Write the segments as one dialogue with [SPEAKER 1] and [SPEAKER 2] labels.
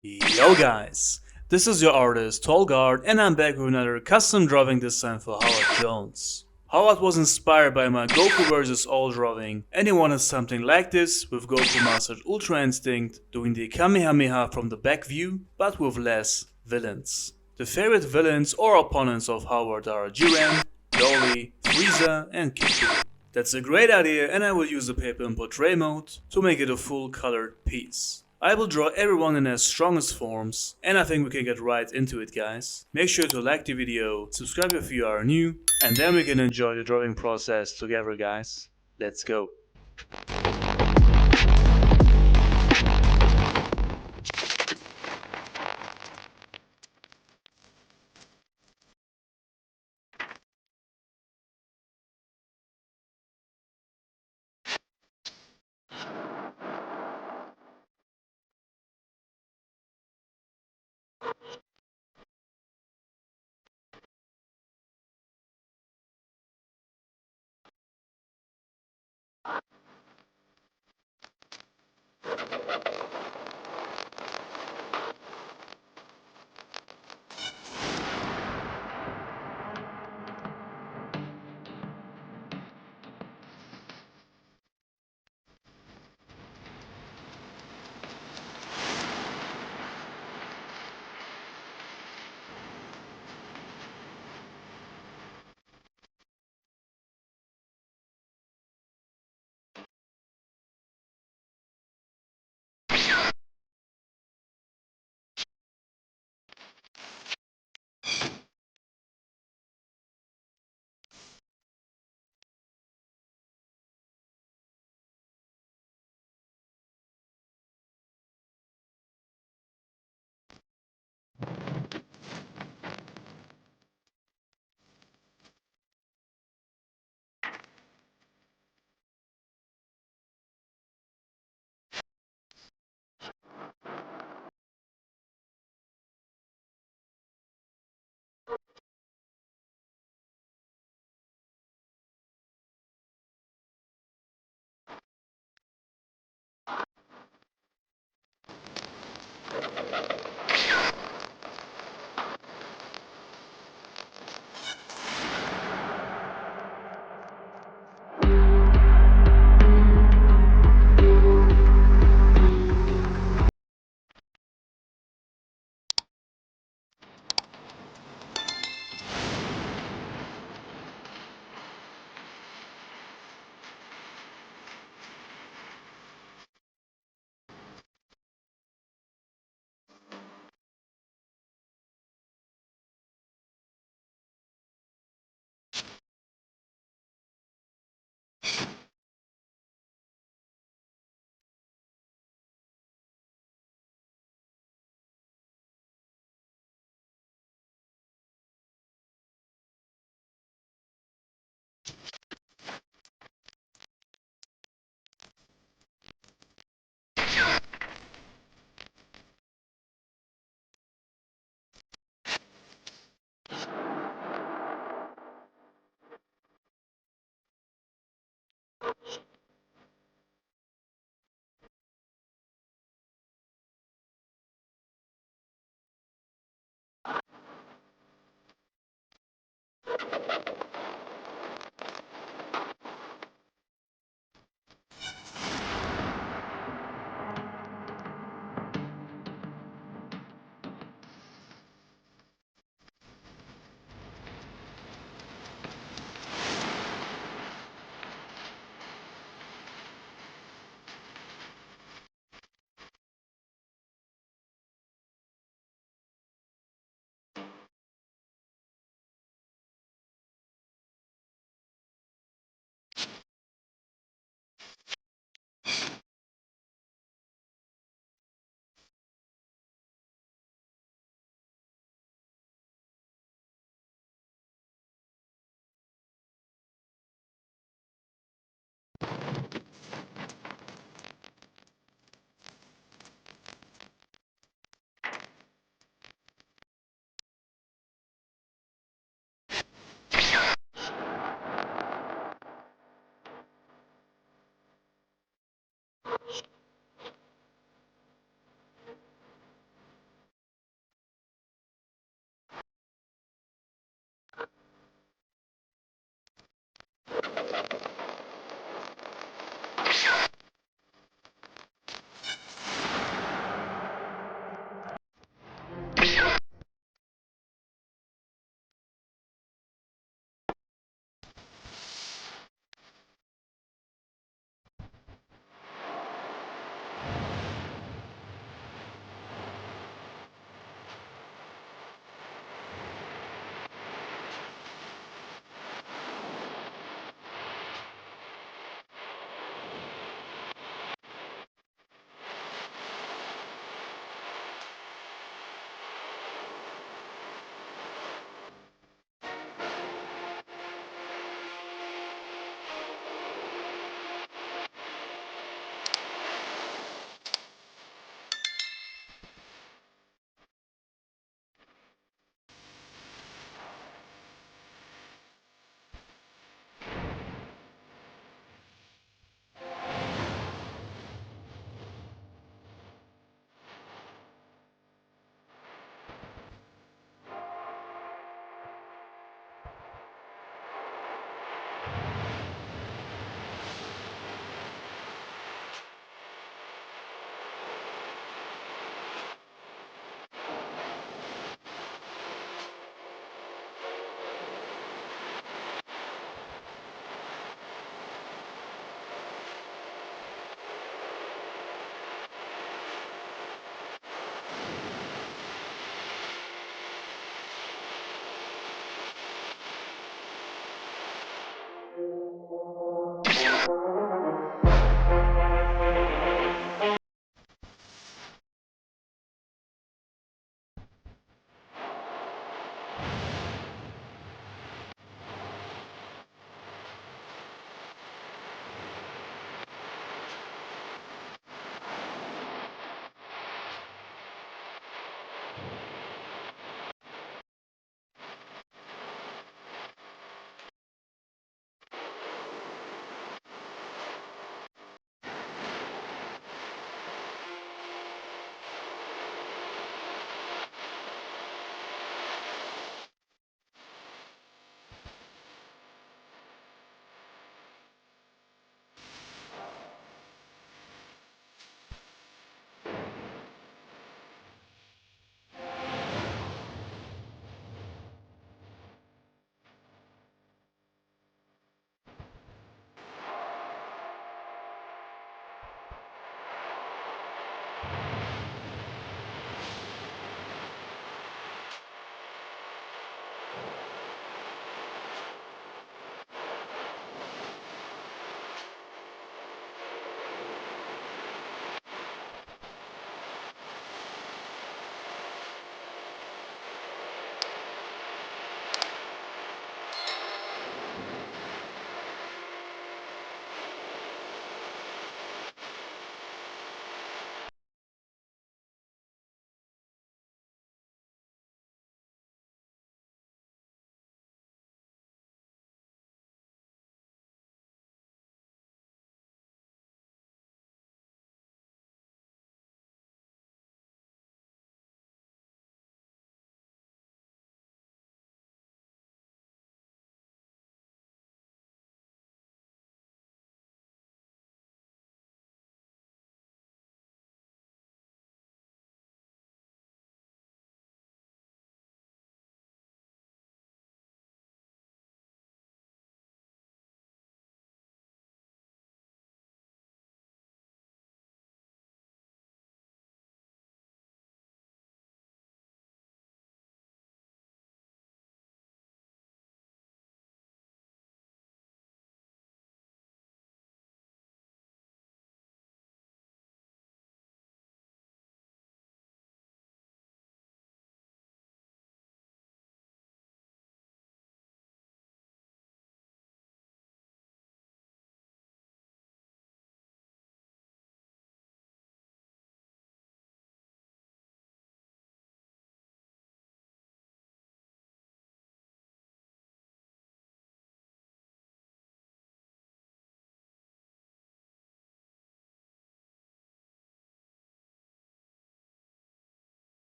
[SPEAKER 1] Yo guys, this is your artist Tolg, and I'm back with another custom drawing design for Howard Jones. Howard was inspired by my Goku vs. All drawing, and he wanted something like this with Goku mastered Ultra Instinct doing the Kamehameha from the back view, but with less villains. The favorite villains or opponents of Howard are Jiren, Broly, Frieza, and GOKU. That's a great idea, and I will use the paper in portrait mode to make it a full colored piece. I will draw everyone in their strongest forms, and I think we can get right into it, guys. Make sure to like the video, subscribe if you are new, and then we can enjoy the drawing process together, guys. Let's go.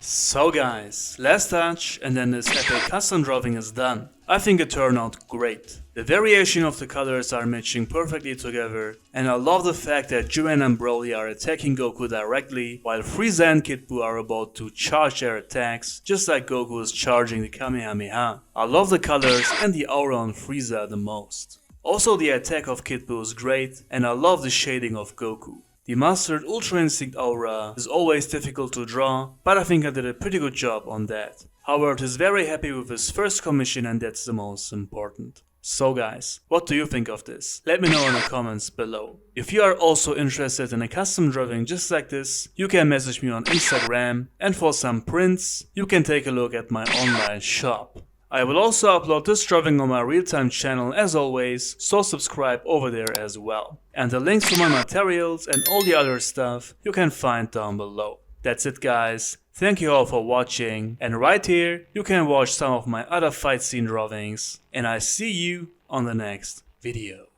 [SPEAKER 1] So guys, last touch and then this epic custom drawing is done. I think it turned out great. The variation of the colors are matching perfectly together, and I love the fact that Jiren and Broly are attacking Goku directly, while Frieza and Kid Buu are about to charge their attacks, just like Goku is charging the Kamehameha. I love the colors and the aura on Frieza the most. Also the attack of Kid Buu is great, and I love the shading of Goku. The mastered Ultra Instinct aura is always difficult to draw, but I think I did a pretty good job on that. Howard is very happy with his first commission, and that's the most important. So guys, what do you think of this? Let me know in the comments below. If you are also interested in a custom drawing just like this, you can message me on Instagram, and for some prints, you can take a look at my online shop. I will also upload this drawing on my real-time channel as always, so subscribe over there as well. And the links to my materials and all the other stuff you can find down below. That's it guys, thank you all for watching, and right here you can watch some of my other fight scene drawings, and I see you on the next video.